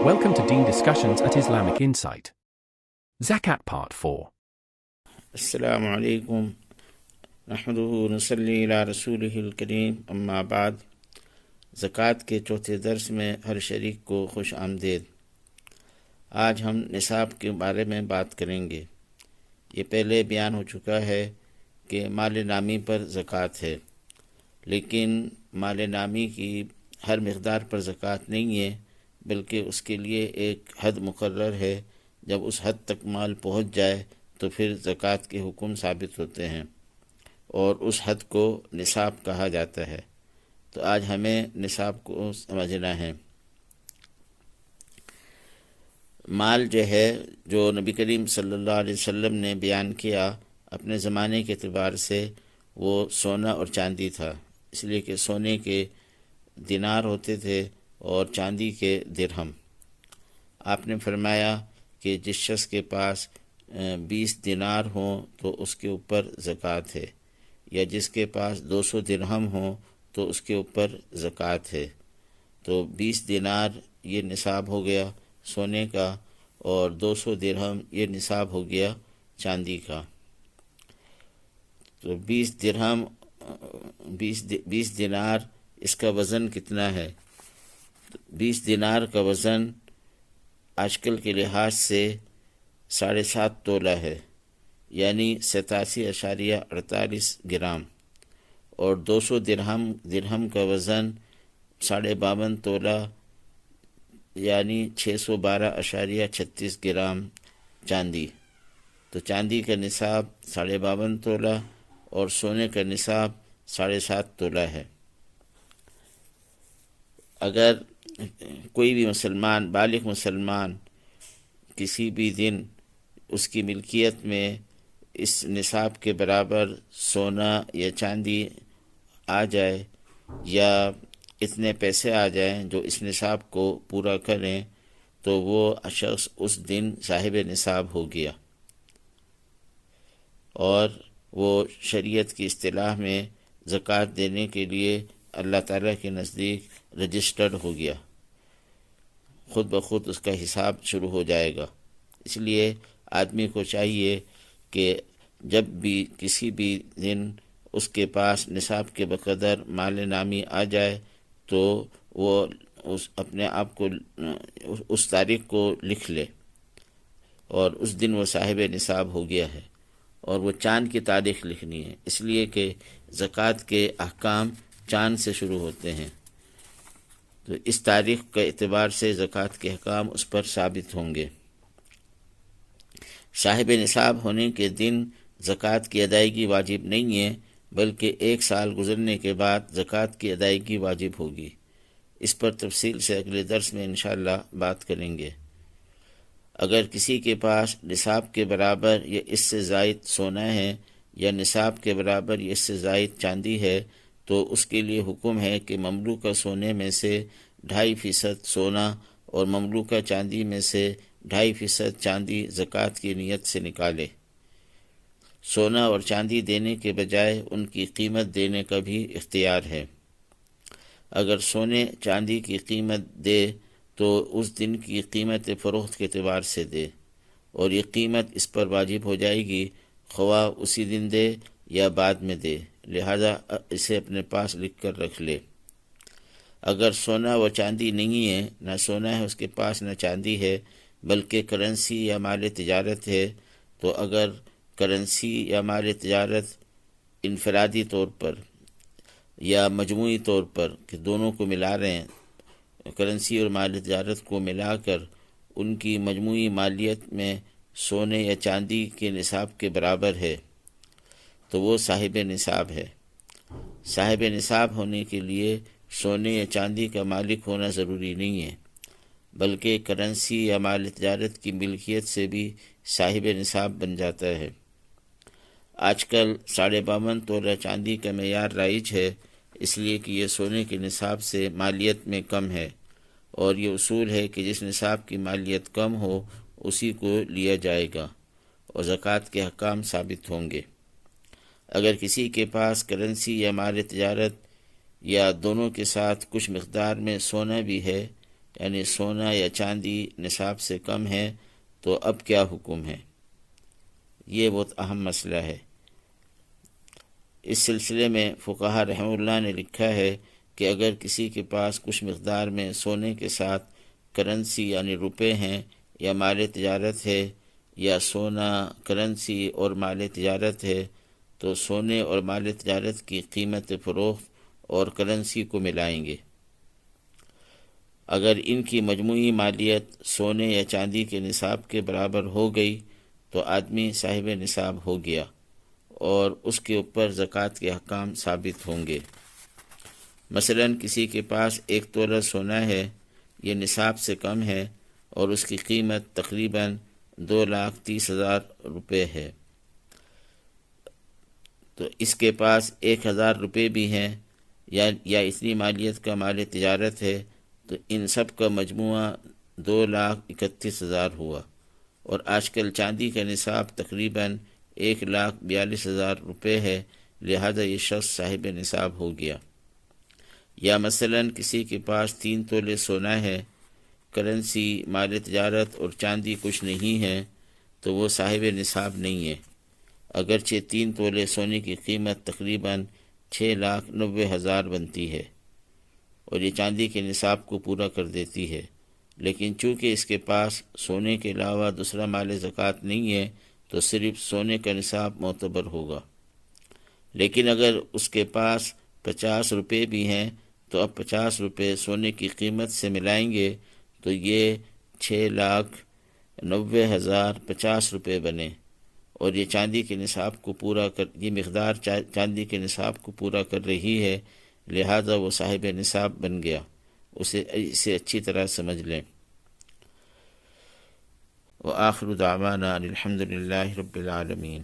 Welcome to Deen Discussions at Islamic Insight. Zakat Part 4. السلام علیکم نحمدہ نصلی علی رسولہ الکریم اما بعد۔ زکوٰۃ کے چوتھے درس میں ہر شریک کو خوش آمدید۔ آج ہم نصاب کے بارے میں بات کریں گے۔ یہ پہلے بیان ہو چکا ہے کہ مال نامی پر زکوٰۃ ہے، لیکن مال نامی کی ہر مقدار پر زکوٰۃ نہیں ہے، بلکہ اس کے لیے ایک حد مقرر ہے۔ جب اس حد تک مال پہنچ جائے تو پھر زکوٰۃ کے حکم ثابت ہوتے ہیں اور اس حد کو نصاب کہا جاتا ہے۔ تو آج ہمیں نصاب کو سمجھنا ہے۔ مال جو ہے، جو نبی کریم صلی اللہ علیہ وسلم نے بیان کیا اپنے زمانے کے اعتبار سے، وہ سونا اور چاندی تھا، اس لیے کہ سونے کے دینار ہوتے تھے اور چاندی کے درہم۔ آپ نے فرمایا کہ جس شخص کے پاس 20 دینار ہوں تو اس کے اوپر زکوٰۃ ہے، یا جس کے پاس 200 درہم ہوں تو اس کے اوپر زکوٰۃ ہے۔ تو 20 دینار یہ نصاب ہو گیا سونے کا، اور 200 درہم یہ نصاب ہو گیا چاندی کا۔ تو 20 درہم 20 دینار، اس کا وزن کتنا ہے؟ 20 دینار کا وزن آج کل کے لحاظ سے 7.5 تولہ ہے، یعنی 87.48 گرام، اور 200 درہم کا وزن 52.5 تولہ، یعنی 612.36 گرام چاندی۔ تو چاندی کا نصاب 52.5 تولہ اور سونے کا نصاب 7.5 تولہ ہے۔ اگر کوئی بھی مسلمان، بالغ مسلمان، کسی بھی دن اس کی ملکیت میں اس نصاب کے برابر سونا یا چاندی آ جائے، یا اتنے پیسے آ جائیں جو اس نصاب کو پورا کریں، تو وہ شخص اس دن صاحب نصاب ہو گیا، اور وہ شریعت کی اصطلاح میں زکوٰۃ دینے کے لیے اللہ تعالیٰ کے نزدیک رجسٹرڈ ہو گیا، خود بخود اس کا حساب شروع ہو جائے گا۔ اس لیے آدمی کو چاہیے کہ جب بھی کسی بھی دن اس کے پاس نصاب کے بقدر مال نامی آ جائے تو وہ اپنے آپ کو اس تاریخ کو لکھ لے، اور اس دن وہ صاحب نصاب ہو گیا ہے، اور وہ چاند کی تاریخ لکھنی ہے، اس لیے کہ زکوٰۃ کے احکام چاند سے شروع ہوتے ہیں۔ تو اس تاریخ کے اعتبار سے زکوٰۃ کے احکام اس پر ثابت ہوں گے۔ صاحب نصاب ہونے کے دن زکوٰۃ کی ادائیگی واجب نہیں ہے، بلکہ 1 سال گزرنے کے بعد زکوٰۃ کی ادائیگی واجب ہوگی۔ اس پر تفصیل سے اگلے درس میں انشاءاللہ بات کریں گے۔ اگر کسی کے پاس نصاب کے برابر یا اس سے زائد سونا ہے، یا نصاب کے برابر یا اس سے زائد چاندی ہے، تو اس کے لیے حکم ہے کہ مملوکہ سونے میں سے 2.5% سونا اور مملوکہ چاندی میں سے 2.5% چاندی زکوٰۃ کی نیت سے نکالے۔ سونا اور چاندی دینے کے بجائے ان کی قیمت دینے کا بھی اختیار ہے۔ اگر سونے چاندی کی قیمت دے تو اس دن کی قیمت فروخت کے اعتبار سے دے، اور یہ قیمت اس پر واجب ہو جائے گی، خواہ اسی دن دے یا بعد میں دے، لہذا اسے اپنے پاس لکھ کر رکھ لے۔ اگر سونا و چاندی نہیں ہے، نہ سونا ہے اس کے پاس نہ چاندی ہے، بلکہ کرنسی یا مال تجارت ہے، تو اگر کرنسی یا مال تجارت انفرادی طور پر یا مجموعی طور پر کہ دونوں کو ملا رہے ہیں، کرنسی اور مال تجارت کو ملا کر ان کی مجموعی مالیت میں سونے یا چاندی کے نصاب کے برابر ہے، تو وہ صاحب نصاب ہے۔ صاحب نصاب ہونے کے لیے سونے یا چاندی کا مالک ہونا ضروری نہیں ہے، بلکہ کرنسی یا مال تجارت کی ملکیت سے بھی صاحب نصاب بن جاتا ہے۔ آج کل 52.5 تولہ چاندی کا معیار رائج ہے، اس لیے کہ یہ سونے کے نصاب سے مالیت میں کم ہے، اور یہ اصول ہے کہ جس نصاب کی مالیت کم ہو اسی کو لیا جائے گا، اور زکوٰۃ کے احکام ثابت ہوں گے۔ اگر کسی کے پاس کرنسی یا مال تجارت یا دونوں کے ساتھ کچھ مقدار میں سونا بھی ہے، یعنی سونا یا چاندی نصاب سے کم ہے تو اب کیا حکم ہے؟ یہ بہت اہم مسئلہ ہے۔ اس سلسلے میں فقہا رحمہ اللہ نے لکھا ہے کہ اگر کسی کے پاس کچھ مقدار میں سونے کے ساتھ کرنسی یعنی روپے ہیں یا مال تجارت ہے، یا سونا کرنسی اور مال تجارت ہے، تو سونے اور مال تجارت کی قیمت فروخت اور کرنسی کو ملائیں گے۔ اگر ان کی مجموعی مالیت سونے یا چاندی کے نصاب کے برابر ہو گئی تو آدمی صاحب نصاب ہو گیا اور اس کے اوپر زکوٰۃ کے احکام ثابت ہوں گے۔ مثلا کسی کے پاس 1 تولہ سونا ہے، یہ نصاب سے کم ہے اور اس کی قیمت تقریباً 2,30,000 روپے ہے، تو اس کے پاس 1,000 روپے بھی ہیں یا اتنی مالیت کا مال تجارت ہے، تو ان سب کا مجموعہ 2,31,000 ہوا، اور آج کل چاندی کا نصاب تقریباً 1,42,000 روپے ہے، لہذا یہ شخص صاحب نصاب ہو گیا۔ یا مثلا کسی کے پاس 3 تولے سونا ہے، کرنسی، مال تجارت اور چاندی کچھ نہیں ہے، تو وہ صاحب نصاب نہیں ہے، اگرچہ 3 تولے سونے کی قیمت تقریباً 6,90,000 بنتی ہے اور یہ چاندی کے نصاب کو پورا کر دیتی ہے، لیکن چونکہ اس کے پاس سونے کے علاوہ دوسرا مال زکوٰۃ نہیں ہے تو صرف سونے کا نصاب معتبر ہوگا۔ لیکن اگر اس کے پاس 50 روپے بھی ہیں تو اب 50 روپے سونے کی قیمت سے ملائیں گے تو یہ 6,90,050 روپے بنے، اور یہ چاندی کے نصاب کو پورا کر، یہ مقدار چاندی کے نصاب کو پورا کر رہی ہے، لہذا وہ صاحب نصاب بن گیا۔ اسے اچھی طرح سمجھ لیں۔ وآخر دعوانا الحمد للہ رب العالمین۔